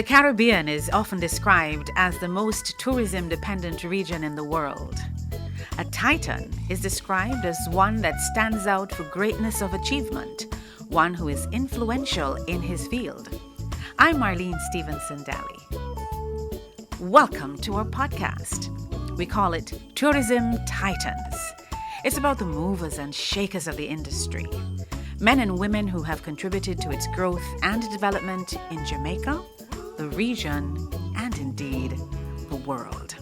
The Caribbean is often described as the most tourism-dependent region in the world. A titan is described as one that stands out for greatness of achievement, one who is influential in his field. I'm Marlene Stevenson-Daly. Welcome to our podcast. We call it Tourism Titans. It's about the movers and shakers of the industry, men and women who have contributed to its growth and development in Jamaica, the region, and indeed, the world.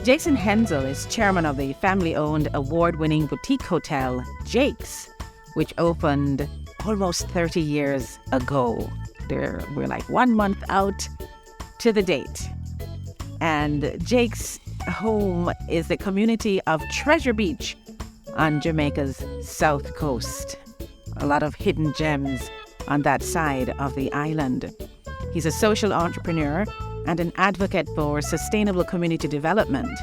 Jason Henzell is chairman of the family-owned, award-winning boutique hotel, Jake's, which opened almost 30 years ago. We're like 1 month out to the date. And Jake's home is the community of Treasure Beach on Jamaica's south coast. A lot of hidden gems on that side of the island. He's a social entrepreneur and an advocate for sustainable community development.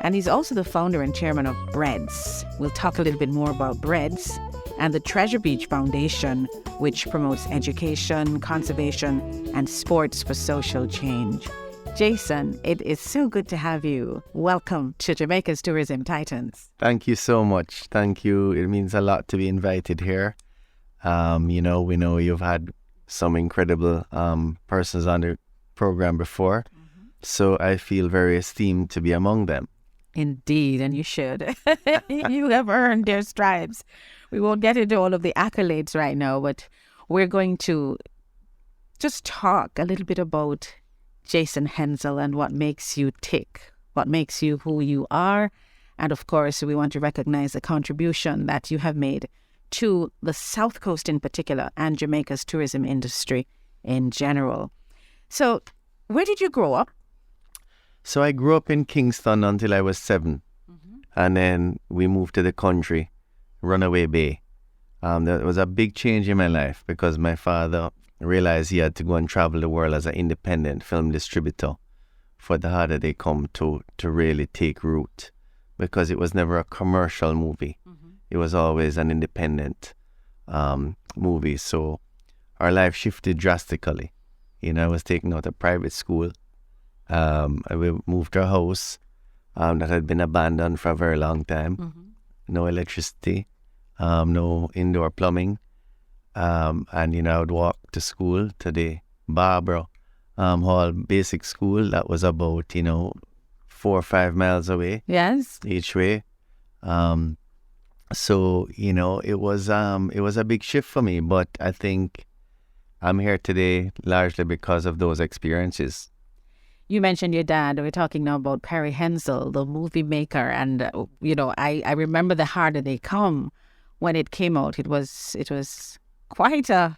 And he's also the founder and chairman of Breds. We'll talk a little bit more about Breds and the Treasure Beach Foundation, which promotes education, conservation, and sports for social change. Jason, it is so good to have you. Welcome to Jamaica's Tourism Titans. Thank you so much. Thank you. It means a lot to be invited here. We know you've had some incredible persons on the program before. Mm-hmm. So I feel very esteemed to be among them. Indeed, and you should. You have earned their stripes. We won't get into all of the accolades right now, but we're going to just talk a little bit about Jason Henzell and what makes you tick, what makes you who you are. And of course, we want to recognize the contribution that you have made to the South Coast in particular and Jamaica's tourism industry in general. So where did you grow up? So I grew up in Kingston until I was 7. Mm-hmm. And then we moved to the country, Runaway Bay. That was a big change in my life because my father realized he had to go and travel the world as an independent film distributor for the harder they come to really take root, because it was never a commercial movie. Mm-hmm. It was always an independent movie. So our life shifted drastically. I was taken out of private school. We moved to a house that had been abandoned for a very long time. Mm-hmm. No electricity, no indoor plumbing. And I would walk to school, to the Barbara Hall Basic School. That was about 4 or 5 miles away. Yes, each way. So it was a big shift for me, but I think I'm here today largely because of those experiences. You mentioned your dad. We're talking now about Perry Henzell, the movie maker, and I remember The Harder They Come when it came out. It was quite a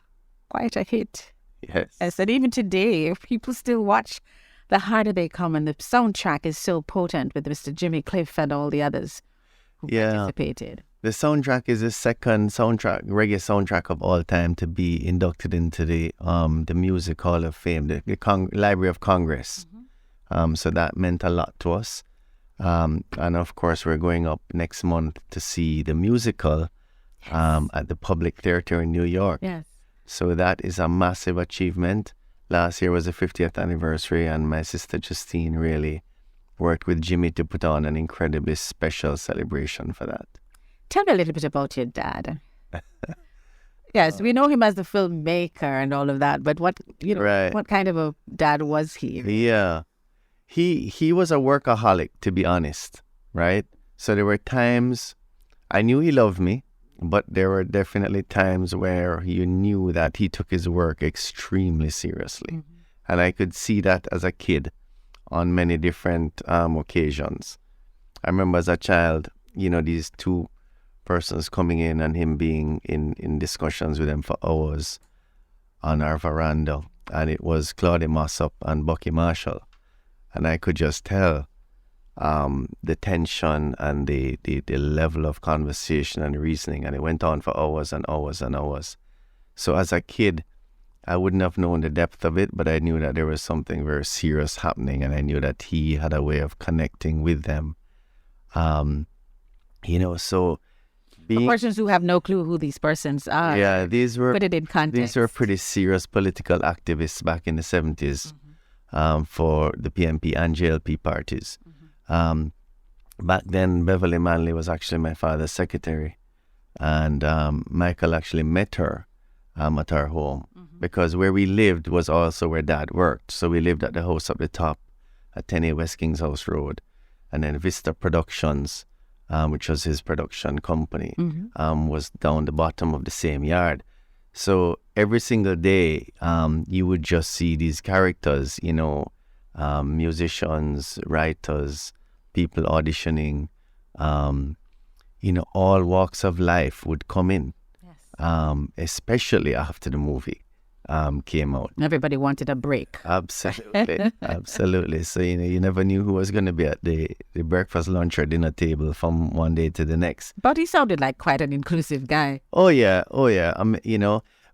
hit. Yes. And even today, people still watch The Harder They Come, and the soundtrack is so potent with Mr. Jimmy Cliff and all the others who participated. The soundtrack is the second reggae soundtrack of all time to be inducted into the Music Hall of Fame, the Library of Congress. Mm-hmm. So that meant a lot to us. And of course, we're going up next month to see the musical at the Public Theater in New York. Yes. So that is a massive achievement. Last year was the 50th anniversary, and my sister Justine really worked with Jimmy to put on an incredibly special celebration for that. Tell me a little bit about your dad. Yes, we know him as the filmmaker and all of that, but what kind of a dad was he? Yeah, he was a workaholic, to be honest, right? So there were times I knew he loved me, but there were definitely times where you knew that he took his work extremely seriously. Mm-hmm. And I could see that as a kid on many different occasions. I remember as a child, these two persons coming in and him being in discussions with them for hours on our veranda. And it was Claudia Mossop and Bucky Marshall. And I could just tell the tension and the level of conversation and reasoning, and it went on for hours and hours and hours. So as a kid, I wouldn't have known the depth of it, but I knew that there was something very serious happening, and I knew that he had a way of connecting with them So For persons who have no clue who these persons are, put it in context. These were pretty serious political activists back in the 70s for the PNP and JLP parties. Back then, Beverly Manley was actually my father's secretary, and Michael actually met her at our home because where we lived was also where Dad worked. So we lived at the house up the top at 10A West Kings House Road, and then Vista Productions, which was his production company, was down the bottom of the same yard. So every single day, you would just see these characters, musicians, writers, people auditioning, all walks of life would come in, especially after the movie came out. Everybody wanted a break. Absolutely, absolutely. So, you never knew who was going to be at the breakfast, lunch, or dinner table from one day to the next. But he sounded like quite an inclusive guy. Oh, yeah.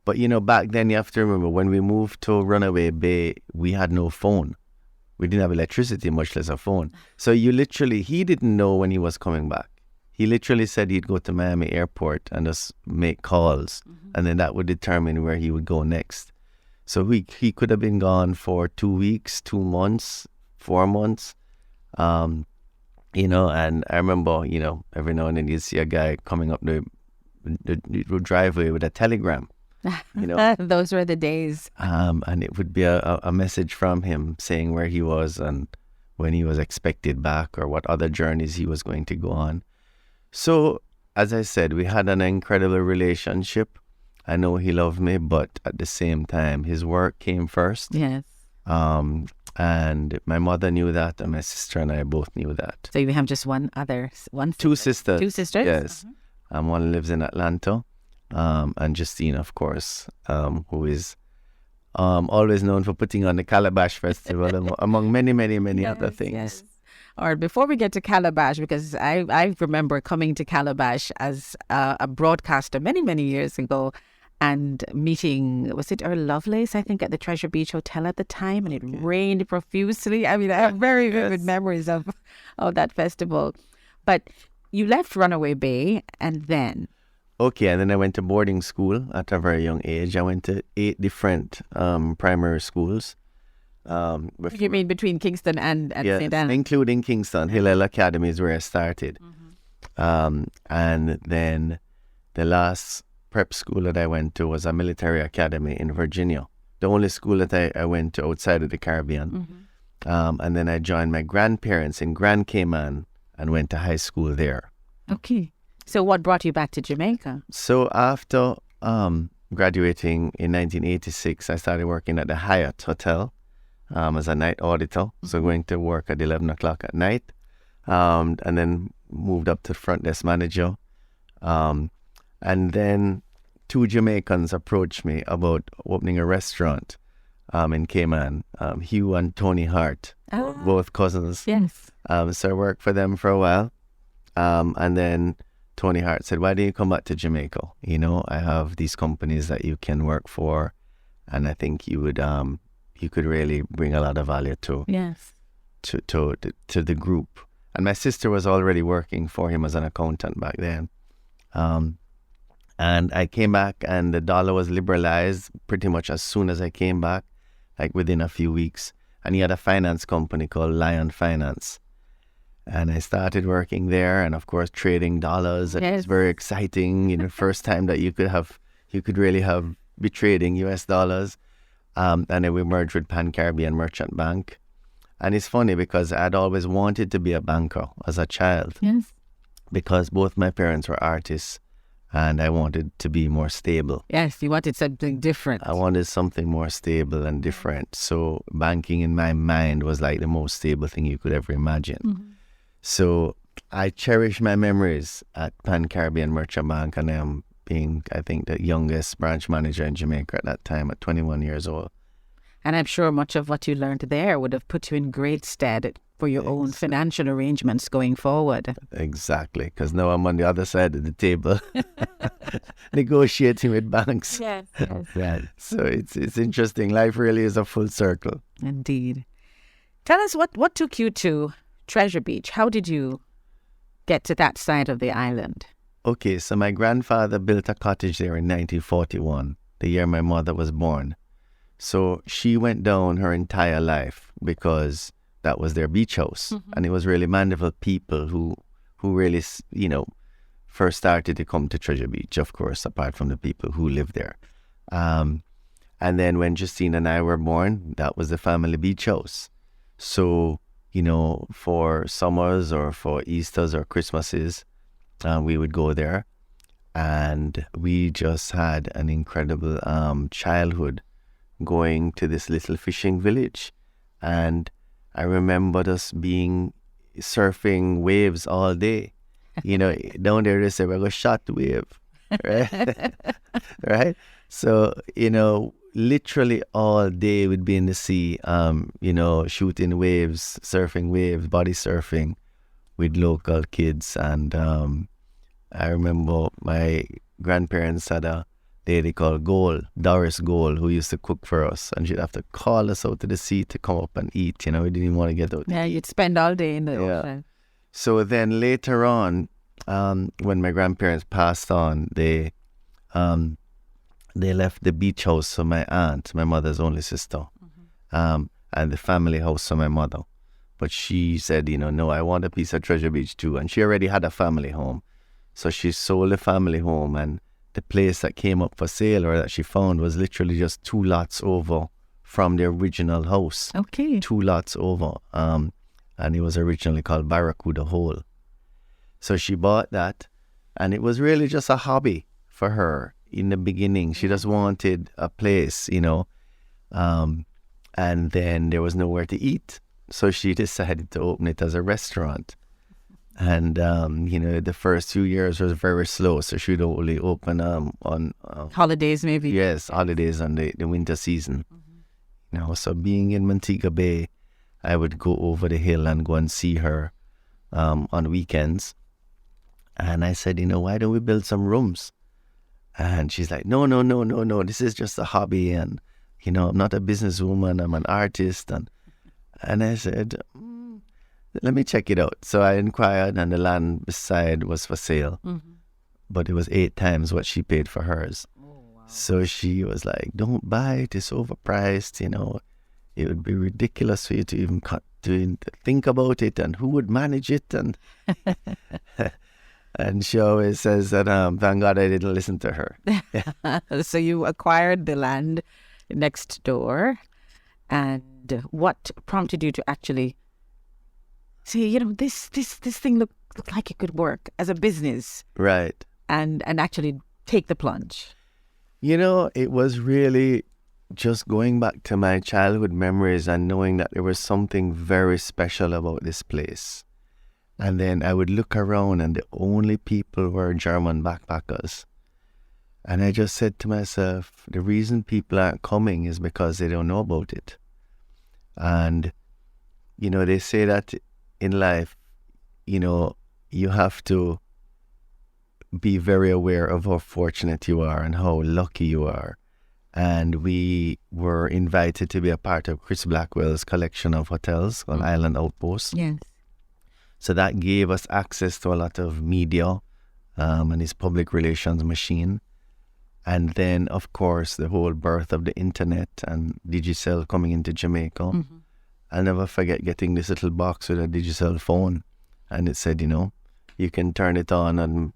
But, back then you have to remember when we moved to Runaway Bay, we had no phone. We didn't have electricity, much less a phone. So he didn't know when he was coming back. He literally said he'd go to Miami Airport and just make calls, and then that would determine where he would go next. So he could have been gone for 2 weeks, 2 months, 4 months, and I remember, every now and then you'd see a guy coming up the driveway with a telegram. Those were the days. And it would be a message from him saying where he was and when he was expected back or what other journeys he was going to go on. So, as I said, we had an incredible relationship. I know he loved me, but at the same time, his work came first. Yes. And my mother knew that, and my sister and I both knew that. So you have just Two sisters. Two sisters? Yes. One lives in Atlanta, and Justine, of course, who is always known for putting on the Calabash Festival, among many, many, many other things. Yes. All right, before we get to Calabash, because I remember coming to Calabash as a broadcaster many, many years ago and meeting, was it Earl Lovelace, I think, at the Treasure Beach Hotel at the time, and it rained profusely. I mean, I have very vivid memories of that festival. But you left Runaway Bay and then? Okay, and then I went to boarding school at a very young age. I went to 8 different primary schools. You mean between Kingston and St. Anne? Including Kingston. Hillel Academy is where I started. And then the last prep school that I went to was a military academy in Virginia. The only school that I went to outside of the Caribbean. And then I joined my grandparents in Grand Cayman and went to high school there. Okay. So what brought you back to Jamaica? So after graduating in 1986, I started working at the Hyatt Hotel. As a night auditor, so going to work at 11 o'clock at night, and then moved up to front desk manager. And then 2 Jamaicans approached me about opening a restaurant in Cayman, Hugh and Tony Hart, both cousins. Yes. So I worked for them for a while, and then Tony Hart said, why don't you come back to Jamaica? I have these companies that you can work for, and I think you would... you could really bring a lot of value to the group. And my sister was already working for him as an accountant back then. And I came back and the dollar was liberalized pretty much as soon as I came back, like within a few weeks. And he had a finance company called Lion Finance. And I started working there and, of course, trading dollars. It was very exciting. First time that you could really be trading US dollars. And then we merged with Pan Caribbean Merchant Bank. And it's funny because I'd always wanted to be a banker as a child. Yes. Because both my parents were artists and I wanted to be more stable. Yes, you wanted something different. I wanted something more stable and different. So banking in my mind was like the most stable thing you could ever imagine. So I cherish my memories at Pan Caribbean Merchant Bank, and I'm being, I think, the youngest branch manager in Jamaica at that time at 21 years old. And I'm sure much of what you learned there would have put you in great stead for your own financial arrangements going forward. Exactly, because now I'm on the other side of the table negotiating with banks. Yes. So it's interesting. Life really is a full circle. Indeed. Tell us what took you to Treasure Beach. How did you get to that side of the island? Okay, so my grandfather built a cottage there in 1941, the year my mother was born. So she went down her entire life because that was their beach house. And it was really Mandeville people who really, first started to come to Treasure Beach, of course, apart from the people who lived there. And then when Justine and I were born, that was the family beach house. So, for summers or for Easters or Christmases, we would go there. And we just had an incredible childhood going to this little fishing village. And I remember us surfing waves all day. Down there they say, we're going to shot the wave. Right? Right? So, literally all day we'd be in the sea, shooting waves, surfing waves, body surfing with local kids. And I remember my grandparents had a lady called Doris Gold, who used to cook for us. And she'd have to call us out to the sea to come up and eat. We didn't even want to get out. Yeah, you'd spend all day in the ocean. So then later on, when my grandparents passed on, they left the beach house for my aunt, my mother's only sister, and the family house for my mother. But she said, no, I want a piece of Treasure Beach too. And she already had a family home. So she sold the family home, and the place that came up for sale or that she found was literally just 2 lots over from the original house. Okay. 2 lots over. And it was originally called Barracuda Hole. So she bought that, and it was really just a hobby for her in the beginning. She just wanted a place, and then there was nowhere to eat. So she decided to open it as a restaurant. And, the first 2 years was very slow. So she'd only open on... holidays, maybe? Yes, holidays and the winter season. So being in Montego Bay, I would go over the hill and go and see her on weekends. And I said, why don't we build some rooms? And she's like, no, this is just a hobby. And, I'm not a businesswoman, I'm an artist. And I said, let me check it out. So I inquired, and the land beside was for sale. But it was 8 times what she paid for hers. So she was like, don't buy it, it's overpriced, It would be ridiculous for you to even to think about it, and who would manage it. And and she always says that, thank God I didn't listen to her. So you acquired the land next door. And what prompted you to actually say, this thing looked like it could work as a business? Right. And actually take the plunge. It was really just going back to my childhood memories and knowing that there was something very special about this place. And then I would look around, and the only people were German backpackers. And I just said to myself, the reason people aren't coming is because they don't know about it. And, they say that in life, you have to be very aware of how fortunate you are and how lucky you are. And we were invited to be a part of Chris Blackwell's collection of hotels called Island Outpost. Yes. So that gave us access to a lot of media and his public relations machine. And then, of course, the whole birth of the internet and Digicel coming into Jamaica. I'll never forget getting this little box with a Digicel phone. And it said, you can turn it on and,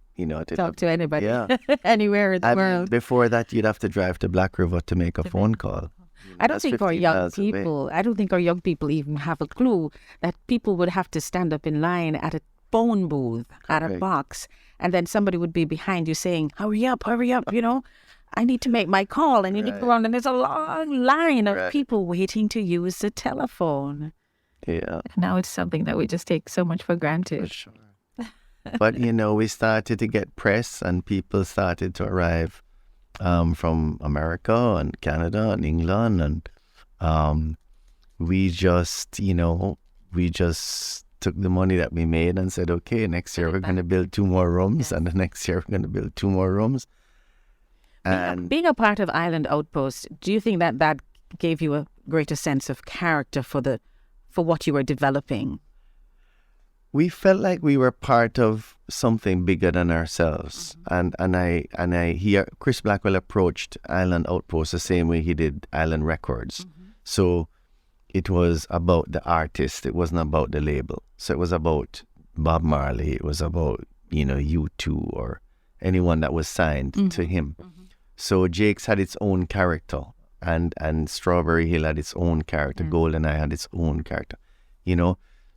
talk to anybody. Yeah. Anywhere in the world. Before that, you'd have to drive to Black River to make a phone call. I don't think our young people even have a clue that people would have to stand up in line at a phone booth, at a box, and then somebody would be behind you saying, hurry up, I need to make my call. And you look around, and there's a long line of people waiting to use the telephone. Yeah. Now it's something that we just take so much for granted. For sure. But, we started to get press, and people started to arrive from America and Canada and England. And we just took the money that we made and said, okay, next year we're going to build 2 more rooms. And the next year we're going to build 2 more rooms. And being a part of Island Outpost, do you think that gave you a greater sense of character for what you were developing? we felt like we were part of something bigger than ourselves. Chris Blackwell approached Island Outpost the same way he did Island Records. So it was about the artist. It wasn't about the label. So it was about Bob Marley. It was about, U2 or anyone that was signed to him. So Jake's had its own character, and Strawberry Hill had its own character. GoldenEye had its own character,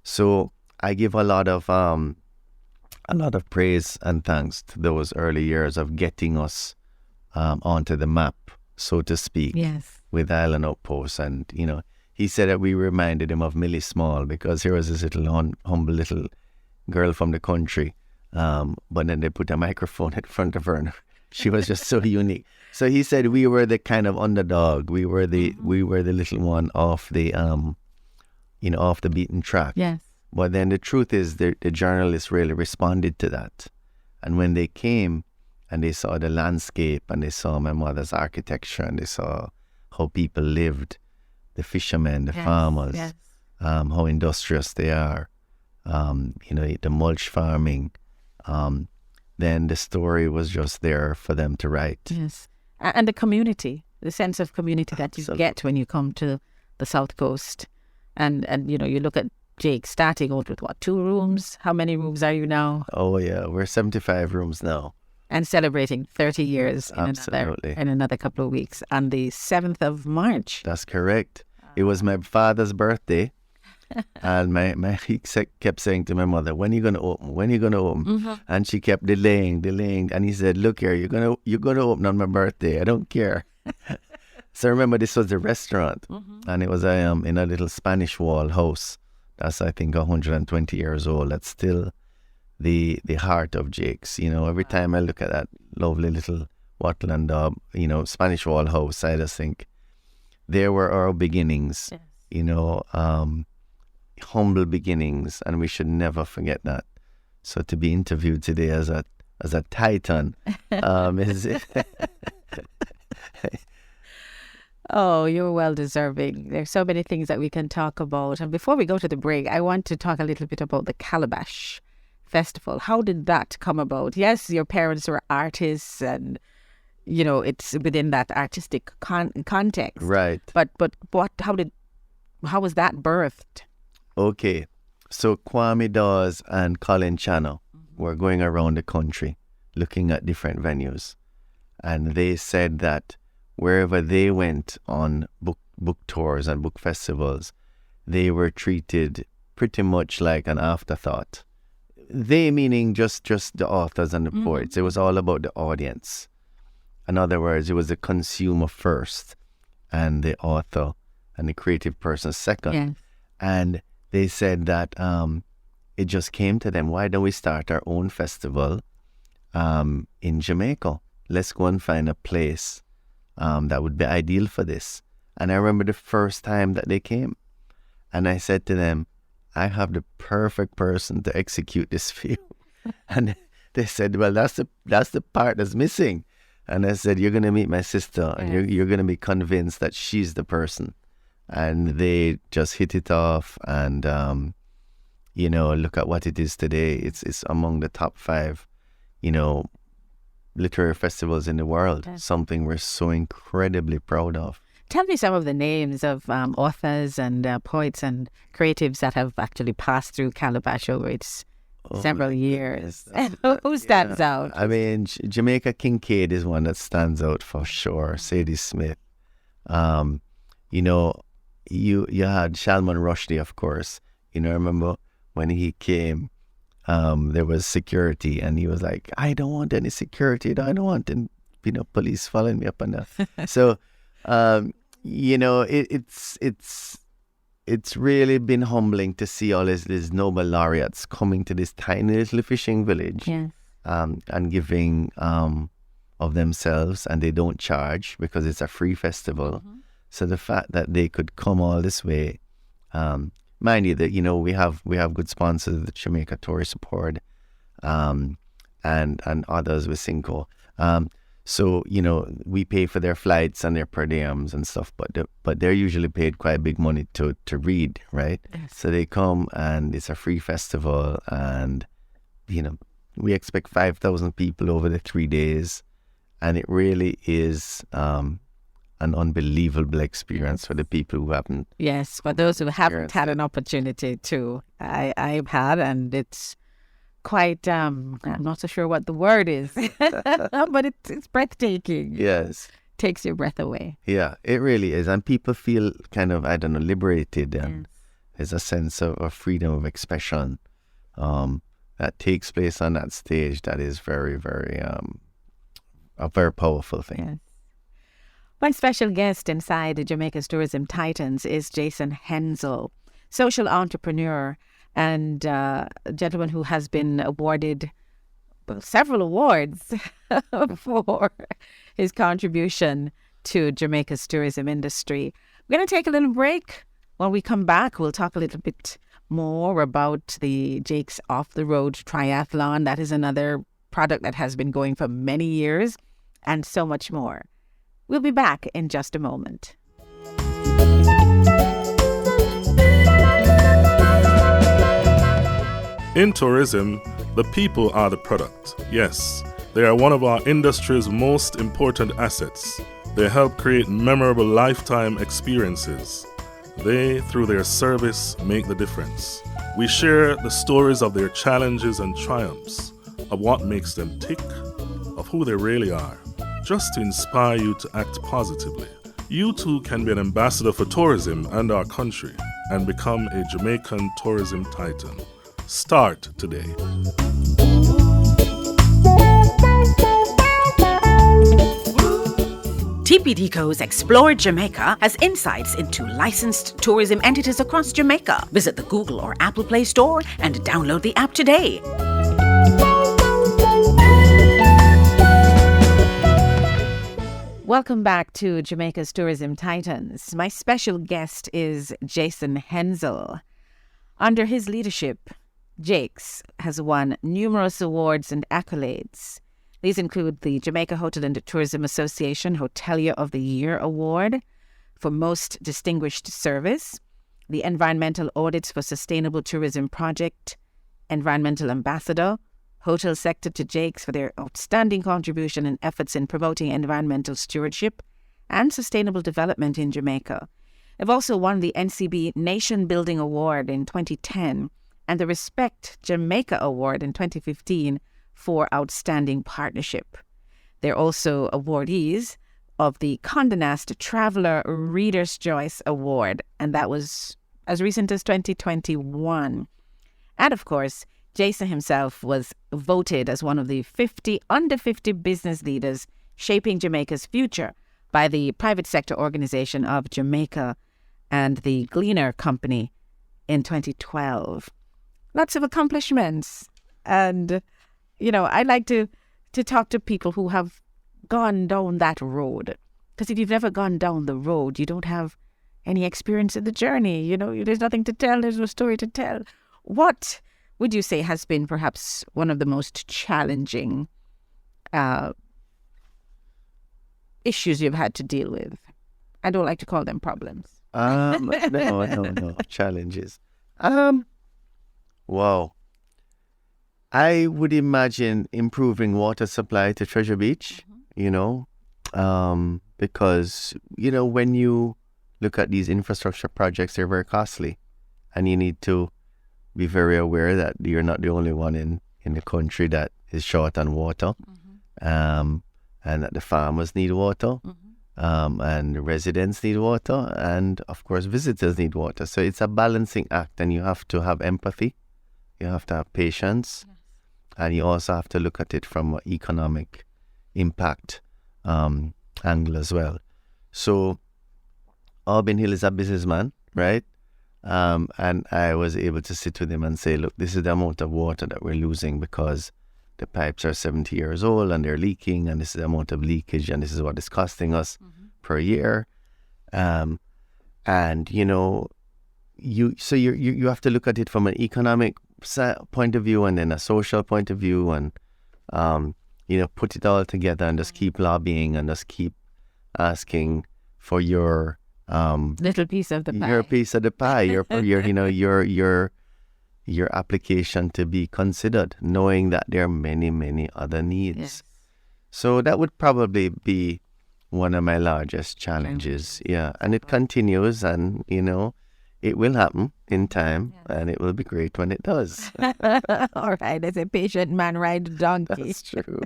So I give a lot of praise and thanks to those early years of getting us onto the map, so to speak. Yes. With Island Outpost, and he said that we reminded him of Millie Small, because here was this little humble little girl from the country, but then they put a microphone in front of her, and she was just so unique. So he said we were the kind of underdog. We were the little one off the off the beaten track. Yes. But then the truth is, the journalists really responded to that, and when they came and they saw the landscape, and they saw my mother's architecture, and they saw how people lived, the fishermen, the farmers, how industrious they are, the mulch farming, then the story was just there for them to write. Yes. And the community, the sense of community that you get when you come to the South Coast. And you look at Jake starting out with 2 rooms? How many rooms are you now? Oh, yeah, we're 75 rooms now. And celebrating 30 years in another couple of weeks on the 7th of March. That's correct. It was my father's birthday. And he kept saying to my mother, when are you going to open? When are you going to open? And she kept delaying. And he said, look here, you're going to open on my birthday. I don't care. So remember, this was the restaurant. And it was in a little Spanish wall house. That's, I think, 120 years old. That's still the heart of Jake's. Every time I look at that lovely little wattle and daub, Spanish wall house, I just think there were our beginnings. Yes. Humble beginnings, and we should never forget that. So to be interviewed today as a titan is Oh, you're well deserving. There's so many things that we can talk about. And before we go to the break, I want to talk a little bit about the Calabash Festival. How did that come about? Yes, your parents were artists, and it's within that artistic context. Right. But how was that birthed? Okay, so Kwame Dawes and Colin Channel were going around the country looking at different venues, and they said that wherever they went on book tours and book festivals, they were treated pretty much like an afterthought. They meaning just the authors and the poets. It was all about the audience. In other words, it was the consumer first, and the author and the creative person second. Yes. And they said that it just came to them, why don't we start our own festival in Jamaica? Let's go and find a place that would be ideal for this. And I remember the first time that they came, and I said to them, I have the perfect person to execute this for you. And they said, well, that's the part that's missing. And I said, you're going to meet my sister, and you're going to be convinced that she's the person. And they just hit it off, and look at what it is today. It's among the top 5, literary festivals in the world. Yes. Something we're so incredibly proud of. Tell me some of the names of authors and poets and creatives that have actually passed through Calabash over its several years. Who stands out? I mean, Jamaica Kincaid is one that stands out for sure. Sadie Smith. You had Salman Rushdie, of course. I remember when he came, there was security, and he was like, I don't want any security. I don't want police following me up and down. So, it's really been humbling to see all these Nobel laureates coming to this tiny little fishing village. Yes. And giving of themselves, and they don't charge because it's a free festival. So the fact that they could come all this way, mind you that we have good sponsors, the Jamaica Tourist Board, and others with Cinco. So, we pay for their flights and their per diems and stuff, but they're usually paid quite big money to read, right? Yes. So they come and it's a free festival, and, we expect 5,000 people over the 3 days, and it really is an unbelievable experience for the people who haven't. Yes, for those who haven't had an opportunity to, I've had, and it's quite, I'm not so sure what the word is, but it's breathtaking. Yes. Takes your breath away. Yeah, it really is. And people feel kind of, liberated. And there's a sense of freedom of expression that takes place on that stage that is very, very, a very powerful thing. Yes. My special guest inside the Jamaica's Tourism Titans is Jason Henzell, social entrepreneur and a gentleman who has been awarded several awards for his contribution to Jamaica's tourism industry. We're going to take a little break. When we come back, we'll talk a little bit more about the Jake's Off the Road Triathlon. That is another product that has been going for many years, and so much more. We'll be back in just a moment. In tourism, the people are the product. Yes, they are one of our industry's most important assets. They help create memorable lifetime experiences. They, through their service, make the difference. We share the stories of their challenges and triumphs, of what makes them tick, of who they really are, just to inspire you to act positively. You too can be an ambassador for tourism and our country and become a Jamaican tourism titan. Start today. TPDCO's Explore Jamaica has insights into licensed tourism entities across Jamaica. Visit the Google or Apple Play Store and download the app today. Welcome back to Jamaica's Tourism Titans. My special guest is Jason Henzell. Under his leadership, Jake's has won numerous awards and accolades. These include the Jamaica Hotel and Tourism Association Hotelier of the Year Award for Most Distinguished Service, the Environmental Audits for Sustainable Tourism Project, Environmental Ambassador, Hotel Sector to Jake's for their outstanding contribution and efforts in promoting environmental stewardship and sustainable development in Jamaica. They've also won the NCB Nation Building Award in 2010 and the Respect Jamaica Award in 2015 for outstanding partnership. They're also awardees of the Condé Nast Traveller Reader's Choice Award, and that was as recent as 2021. And of course, Jason himself was voted as one of the 50 under 50 business leaders shaping Jamaica's future by the private sector organization of Jamaica and the Gleaner Company in 2012. Lots of accomplishments. And, I like to talk to people who have gone down that road. Because if you've never gone down the road, you don't have any experience in the journey. There's nothing to tell. There's no story to tell. What would you say has been perhaps one of the most challenging issues you've had to deal with? I don't like to call them problems. No, challenges. Wow. I would imagine improving water supply to Treasure Beach, because, when you look at these infrastructure projects, they're very costly, and you need to be very aware that you're not the only one in the country that is short on water, and that the farmers need water, and the residents need water, and of course visitors need water. So it's a balancing act, and you have to have empathy, you have to have patience, and you also have to look at it from an economic impact angle as well. So Albin Hill is a businessman, right? And I was able to sit with him and say, look, this is the amount of water that we're losing because the pipes are 70 years old and they're leaking, and this is the amount of leakage, and this is what it's costing us per year. And you have to look at it from an economic point of view and then a social point of view, and put it all together and just keep lobbying and just keep asking for your little piece of the pie. Your piece of the pie, your application to be considered, knowing that there are many, many other needs. Yes. So that would probably be one of my largest challenges. Yeah. And it continues, and, it will happen in time, and it will be great when it does. All right. As a patient man ride a donkey. That's true.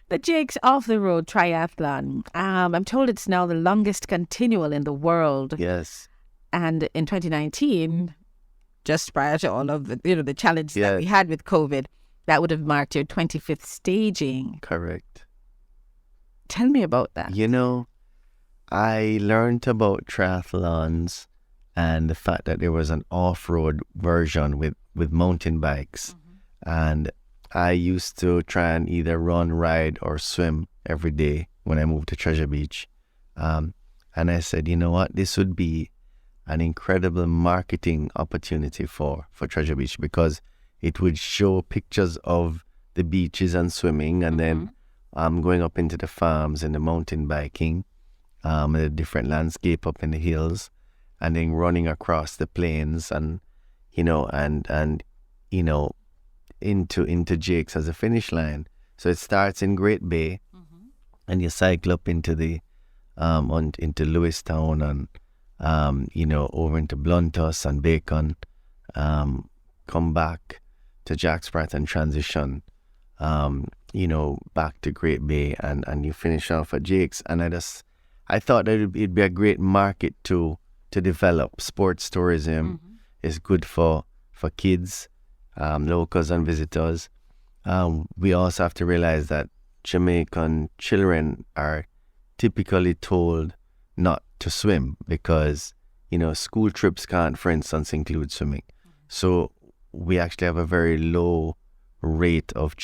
The Jake's Off the Road Triathlon. I'm told it's now the longest continual in the world. Yes. And in 2019, just prior to all of the challenges that we had with COVID, that would have marked your 25th staging. Correct. Tell me about that. I learned about triathlons and the fact that there was an off-road version with mountain bikes. And I used to try and either run, ride, or swim every day when I moved to Treasure Beach. And I said, you know what, this would be an incredible marketing opportunity for Treasure Beach, because it would show pictures of the beaches and swimming, and then going up into the farms and the mountain biking, the different landscape up in the hills, and then running across the plains and into Jake's as a finish line. So it starts in Great Bay, and you cycle up into the into Lewistown and over into Bluntus and Bacon, come back to Jack Sprat and transition back to Great Bay, and you finish off at Jake's. And I thought that it'd be a great market to develop. Sports tourism is good for kids, locals and visitors. We also have to realize that Jamaican children are typically told not to swim because, school trips can't, for instance, include swimming. So we actually have a very low rate of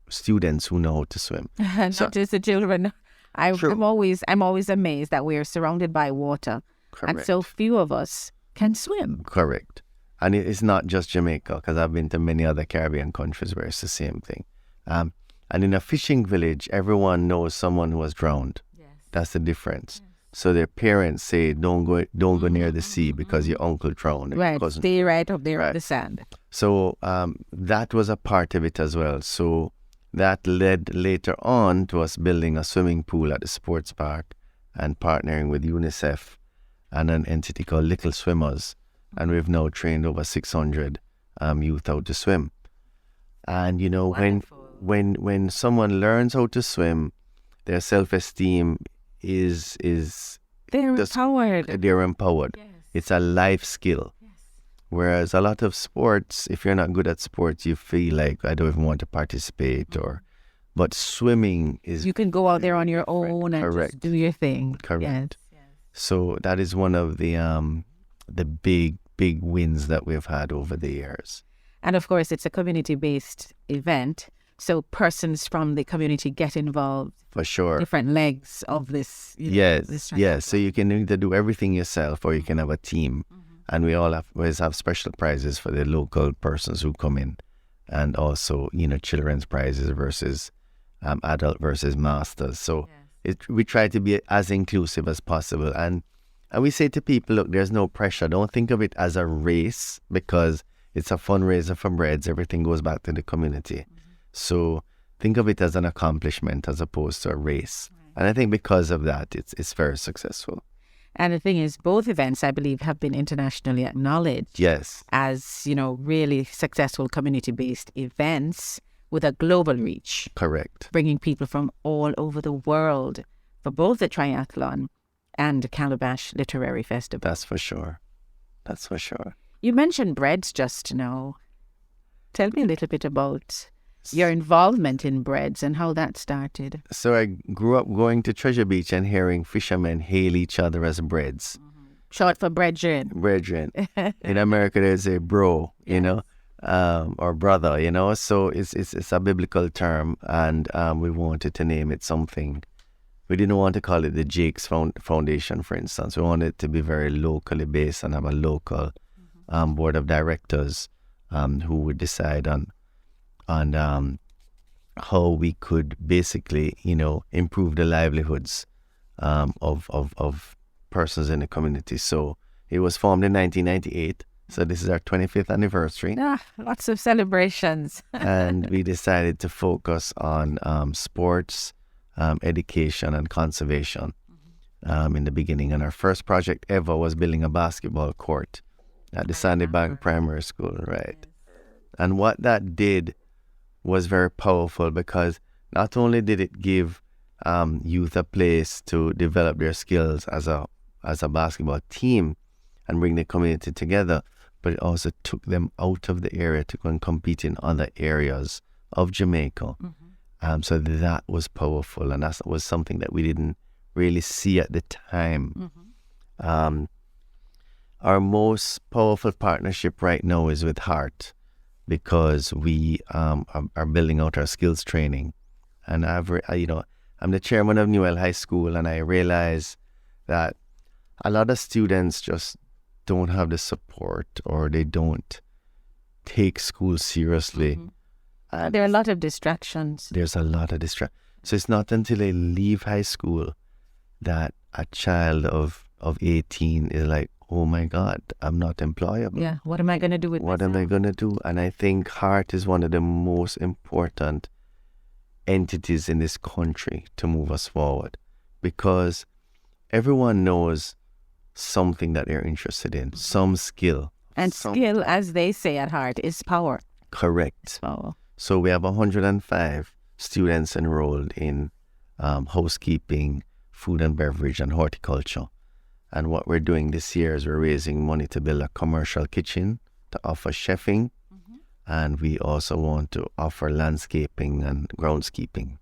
students who know how to swim. Not just the children. I'm always amazed that we are surrounded by water. Correct. And so few of us can swim. Correct. And it's not just Jamaica, because I've been to many other Caribbean countries where it's the same thing. And in a fishing village, everyone knows someone who was drowned. Yes. That's the difference. Yes. So their parents say, don't go near the sea because your uncle drowned. Right, stay right up there on the sand. So that was a part of it as well. So that led later on to us building a swimming pool at the sports park and partnering with UNICEF and an entity called Little Swimmers. And we've now trained over 600 youth how to swim. And, when someone learns how to swim, their self-esteem is they're empowered. They're empowered. Yes. It's a life skill. Yes. Whereas a lot of sports, if you're not good at sports, you feel like, I don't even want to participate. But swimming is... You can go out there on your own and just do your thing. Correct. Yes. So that is one of the big wins that we've had over the years. And of course, it's a community-based event, so persons from the community get involved. For sure. Different legs of this. Yes. So you can either do everything yourself, or you can have a team. And we always have special prizes for the local persons who come in, and also children's prizes versus adult versus masters. So we try to be as inclusive as possible. And we say to people, look, there's no pressure. Don't think of it as a race, because it's a fundraiser for Breds. Everything goes back to the community. So think of it as an accomplishment as opposed to a race. And I think because of that, it's very successful. And the thing is, both events, I believe, have been internationally acknowledged. Yes. As, really successful community-based events with a global reach. Correct. Bringing people from all over the world for both the triathlon and the Calabash Literary Festival. That's for sure. You mentioned Breds just now. Tell me a little bit about your involvement in Breds and how that started. So I grew up going to Treasure Beach and hearing fishermen hail each other as Breds. Short for brethren. Brethren. In America, they say bro, or brother, So it's a biblical term, and we wanted to name it something. We didn't want to call it the Jake's Foundation, for instance. We wanted it to be very locally based and have a local board of directors who would decide on how we could basically, improve the livelihoods of persons in the community. So it was formed in 1998. So this is our 25th anniversary. Lots of celebrations. And we decided to focus on sports, education, and conservation in the beginning. And our first project ever was building a basketball court at the Sandy Bank Primary School, right? And what that did was very powerful, because not only did it give youth a place to develop their skills as a basketball team and bring the community together, but it also took them out of the area to go and compete in other areas of Jamaica. So that was powerful, and that was something that we didn't really see at the time. Our most powerful partnership right now is with Heart, because we are building out our skills training. And I'm the chairman of Newell High School, and I realize that a lot of students just don't have the support, or they don't take school seriously. There are a lot of distractions. There's a lot of distractions. So it's not until they leave high school that a child of 18 is like, oh my God, I'm not employable. Yeah, what am I going to do with What myself? am I going to do? And I think Heart is one of the most important entities in this country to move us forward, because everyone knows something that they're interested in, some skill. And skill, as they say at Heart, is power. Correct. So we have 105 students enrolled in housekeeping, food and beverage, and horticulture. And what we're doing this year is we're raising money to build a commercial kitchen to offer chefing. And we also want to offer landscaping and groundskeeping.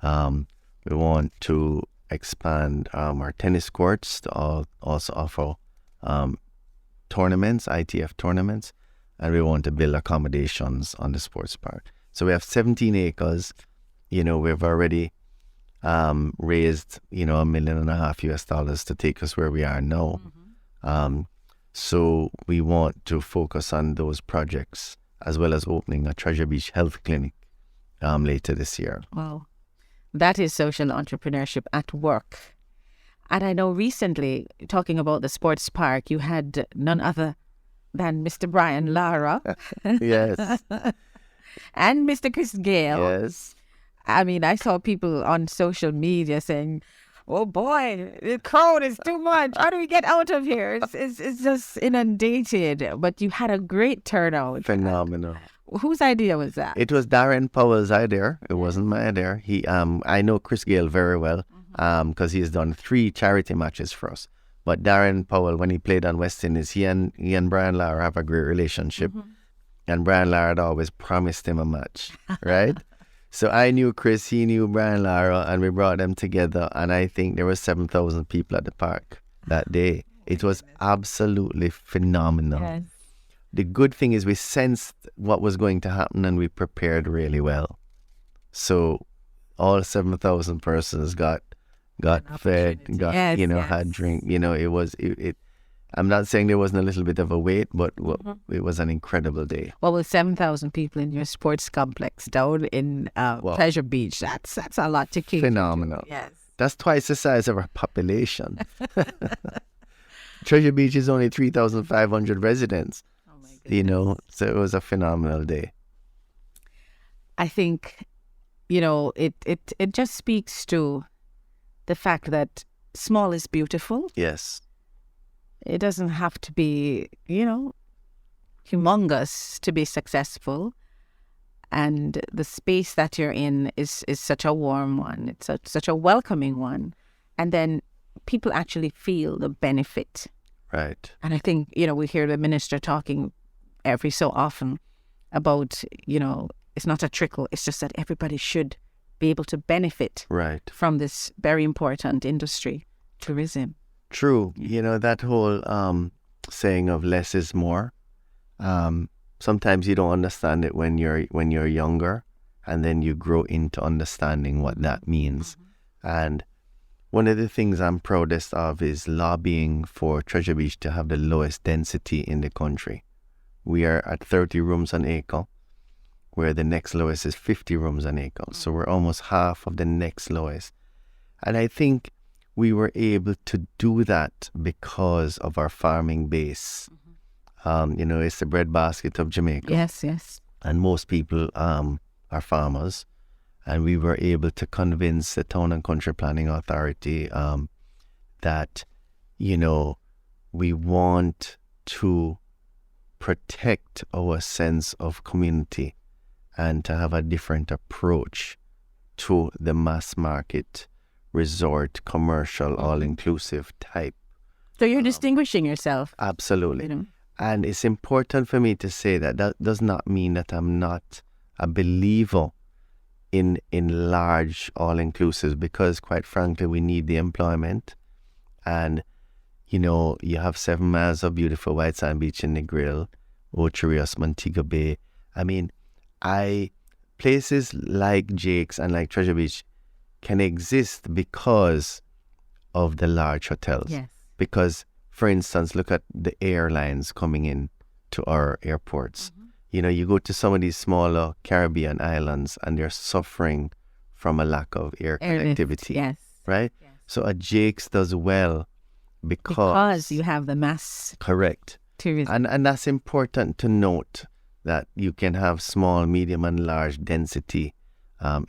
We want to expand our tennis courts to also offer tournaments, ITF tournaments, and we want to build accommodations on the sports park. So we have 17 acres. We've already raised, $1.5 million US to take us where we are now. So we want to focus on those projects, as well as opening a Treasure Beach health clinic later this year. Wow. That is social entrepreneurship at work. And I know recently, talking about the sports park, you had none other than Mr. Brian Lara. Yes. And Mr. Chris Gale. Yes. I mean, I saw people on social media saying, oh boy, the crowd is too much. How do we get out of here? It's just inundated. But you had a great turnout. Phenomenal. Whose idea was that? It was Darren Powell's idea. It wasn't my idea. I know Chris Gale very well, because he has done 3 charity matches for us. But Darren Powell, when he played on West Indies, he and Brian Lara have a great relationship. And Brian Lara had always promised him a match, right? So I knew Chris, he knew Brian Lara, and we brought them together. And I think there were 7,000 people at the park that day. It was absolutely phenomenal. Yes. The good thing is we sensed what was going to happen, and we prepared really well. So all 7,000 persons got fed, had drink. I'm not saying there wasn't a little bit of a wait, but it was an incredible day. Well, with 7,000 people in your sports complex down in Pleasure Beach, that's a lot to keep. Phenomenal. Yes. That's twice the size of our population. Treasure Beach is only 3,500 residents. Oh my goodness. So it was a phenomenal day. I think, it just speaks to the fact that small is beautiful. Yes. It doesn't have to be, humongous to be successful. And the space that you're in is such a warm one. It's such a welcoming one. And then people actually feel the benefit. Right. And I think, we hear the minister talking every so often about, it's not a trickle. It's just that everybody should be able to benefit from this very important industry, tourism. True. That whole saying of less is more. Sometimes you don't understand it when you're younger, and then you grow into understanding what that means. And one of the things I'm proudest of is lobbying for Treasure Beach to have the lowest density in the country. We are at 30 rooms an acre. where the next lowest is 50 rooms an acre. So we're almost half of the next lowest. And I think we were able to do that because of our farming base. It's the breadbasket of Jamaica. Yes. And most people are farmers. And we were able to convince the Town and Country Planning Authority that, we want to protect our sense of community and to have a different approach to the mass market, resort, commercial, all-inclusive type. So you're distinguishing yourself. Absolutely. And it's important for me to say that does not mean that I'm not a believer in large all-inclusives, because quite frankly, we need the employment. And, you have 7 miles of beautiful white sand beach in the Grill, Ocho Rios, Montego Bay. I mean, places like Jake's and like Treasure Beach can exist because of the large hotels. Yes. Because, for instance, look at the airlines coming in to our airports. You go to some of these smaller Caribbean islands and they're suffering from a lack of air connectivity. Yes. Right? Yes. So a Jake's does well because you have the mass. Correct. Tourism. And that's important to note, that you can have small, medium, and large density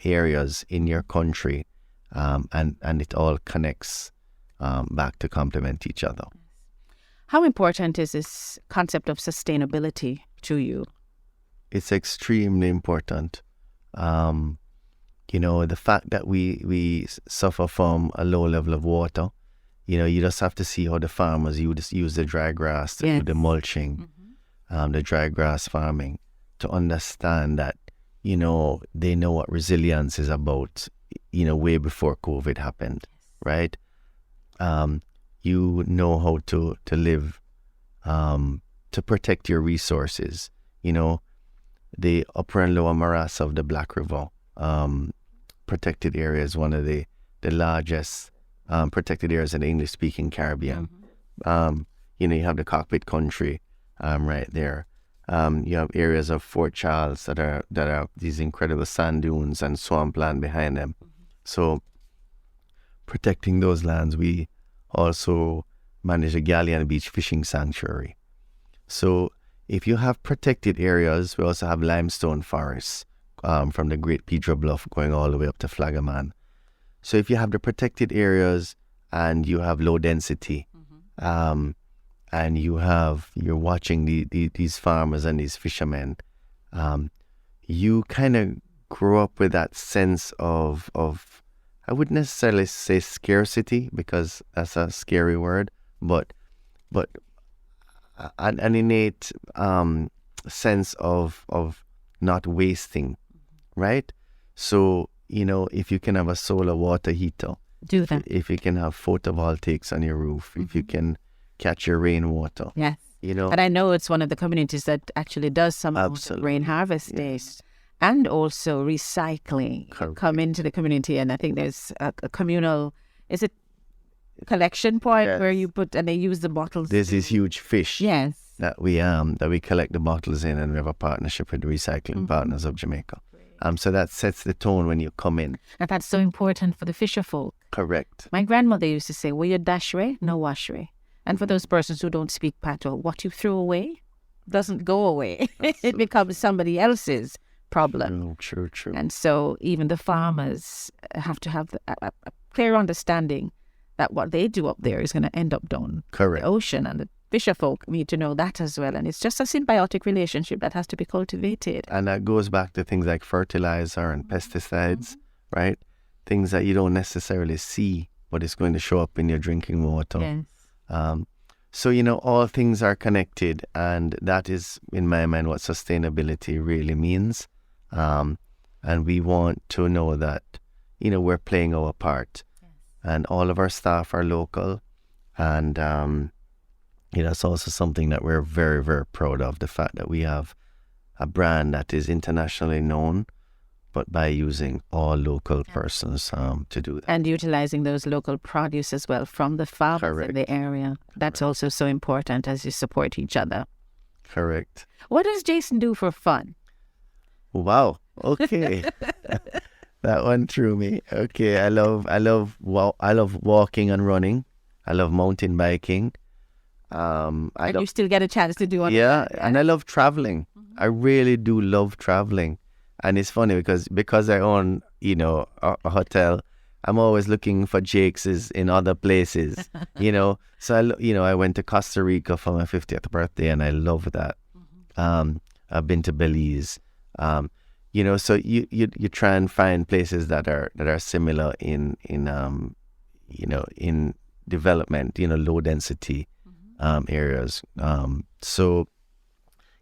areas in your country, and it all connects back to complement each other. How important is this concept of sustainability to you? It's extremely important. The fact that we suffer from a low level of water, you just have to see how the farmers use the dry grass to do the mulching, the dry grass farming, to understand that, they know what resilience is about, way before COVID happened, right? You know how to live, to protect your resources. The upper and lower morass of the Black River protected area is one of the largest protected areas in the English-speaking Caribbean. You have the Cockpit Country right there. You have areas of Fort Charles that are these incredible sand dunes and swampland behind them. So protecting those lands, we also manage a Galleon Beach Fishing Sanctuary. So if you have protected areas, we also have limestone forests from the Great Pedro Bluff going all the way up to Flagaman. So if you have the protected areas and you have low density, and you're watching these farmers and these fishermen, you kind of grow up with that sense of I wouldn't necessarily say scarcity, because that's a scary word, but an innate sense of not wasting, right? So, if you can have a solar water heater, do that. If you can have photovoltaics on your roof, if you can catch your rainwater. Yes. And I know it's one of the communities that actually does some of the rain harvesting. Yes. And also recycling. Correct. Come into the community, and I think there's a communal, is it collection point where you put, and they use the bottles. There's these huge fish. Yes. That we collect the bottles in, and we have a partnership with the Recycling Partners of Jamaica. So that sets the tone when you come in. And that's so important for the fisher folk. Correct. My grandmother used to say, "Will you dash away? No wash away." And for those persons who don't speak Pato, what you throw away doesn't go away. It becomes somebody else's problem. True. And so even the farmers have to have a clear understanding that what they do up there is going to end up down Correct. the ocean, and the fisher folk need to know that as well. And it's just a symbiotic relationship that has to be cultivated. And that goes back to things like fertilizer and pesticides, right? Things that you don't necessarily see, but it's going to show up in your drinking water. Yes. So, all things are connected, and that is, in my mind, what sustainability really means. And we want to know that, we're playing our part. Yes. And all of our staff are local. And it's also something that we're very, very proud of, the fact that we have a brand that is internationally known, but by using all local persons to do that. And utilizing those local produce as well from the farmers in the area. That's also so important as you support each other. Correct. What does Jason do for fun? Wow. Okay. That one threw me. Okay. I love walking and running. I love mountain biking. You still get a chance to do it. Yeah, and I love traveling. I really do love traveling. And it's funny because I own, a hotel, I'm always looking for Jake's in other places, So I went to Costa Rica for my 50th birthday, and I love that. I've been to Belize. So you try and find places that are similar in development, low density areas. So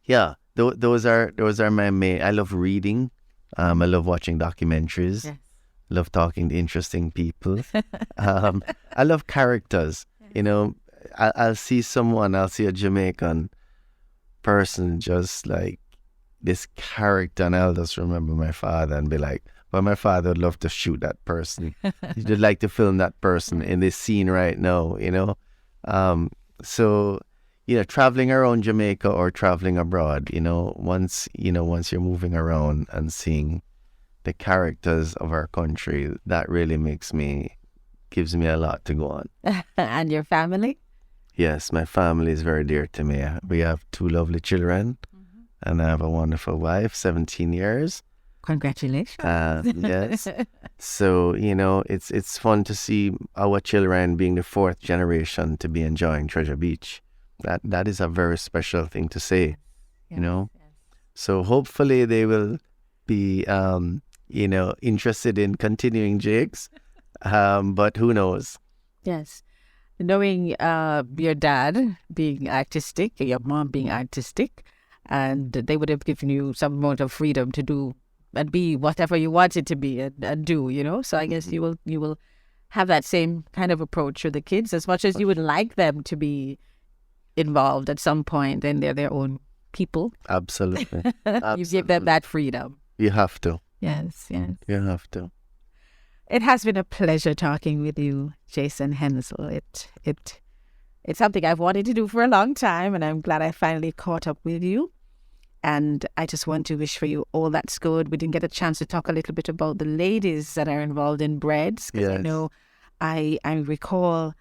yeah, those are my main. I love reading. I love watching documentaries. Yes. Love talking to interesting people. I love characters. I'll see a Jamaican person just like this character, and I'll just remember my father and be like, well, my father would love to shoot that person. He'd like to film that person in this scene right now, So, traveling around Jamaica or traveling abroad, once you're moving around and seeing the characters of our country, that really gives me a lot to go on. And your family? Yes, my family is very dear to me. We have 2 lovely children, and I have a wonderful wife, 17 years. Congratulations. Yes. So, it's fun to see our children being the 4th generation to be enjoying Treasure Beach. That is a very special thing to say, Yes. So hopefully they will be, interested in continuing Jake's, but who knows? Yes. Knowing your dad being artistic, your mom being artistic, and they would have given you some amount of freedom to do and be whatever you wanted to be and do, So I guess you will have that same kind of approach to the kids, as much as you would like them to be involved at some point, and they're their own people. Absolutely. You give them that freedom. You have to. Yes. You have to. It has been a pleasure talking with you, Jason Henzell. It's something I've wanted to do for a long time, and I'm glad I finally caught up with you. And I just want to wish for you all that's good. We didn't get a chance to talk a little bit about the ladies that are involved in Breds, because I know I recall,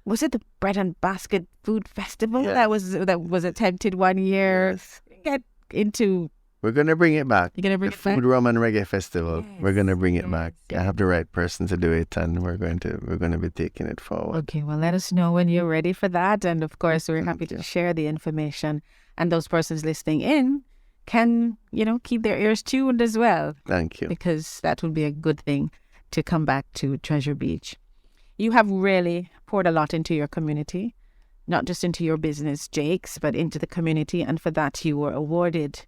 was it the Bread and Basket Food Festival that was attempted one year? Yes. Get into. We're gonna bring it back. You're gonna bring the it back? Food, Rum and Reggae Festival. Yes, We're gonna bring it back. yes. I have the right person to do it, and we're gonna be taking it forward. Okay, well, let us know when you're ready for that. And of course, we're happy Thank you. to share the information. And those persons listening in can, keep their ears tuned as well, Thank you. because that would be a good thing to come back to Treasure Beach. You have really poured a lot into your community, not just into your business, Jake's, but into the community. And for that, you were awarded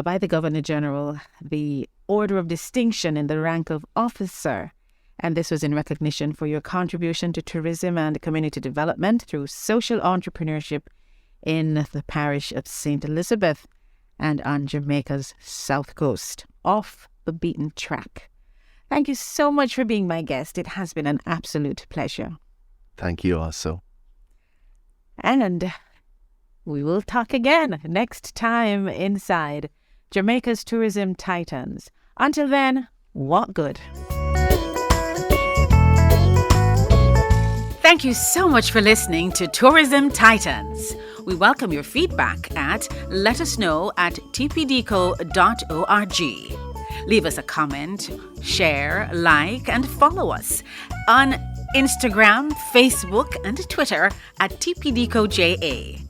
by the Governor General the Order of Distinction in the rank of Officer. And this was in recognition for your contribution to tourism and community development through social entrepreneurship in the parish of St. Elizabeth and on Jamaica's south coast, off the beaten track. Thank you so much for being my guest. It has been an absolute pleasure. Thank you also. And we will talk again next time inside Jamaica's Tourism Titans. Until then, walk good. Thank you so much for listening to Tourism Titans. We welcome your feedback at letusknow@tpdco.org. Leave us a comment, share, like, and follow us on Instagram, Facebook, and Twitter at TPDCOJA.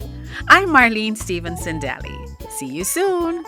I'm Marlene Stevenson Daly. See you soon.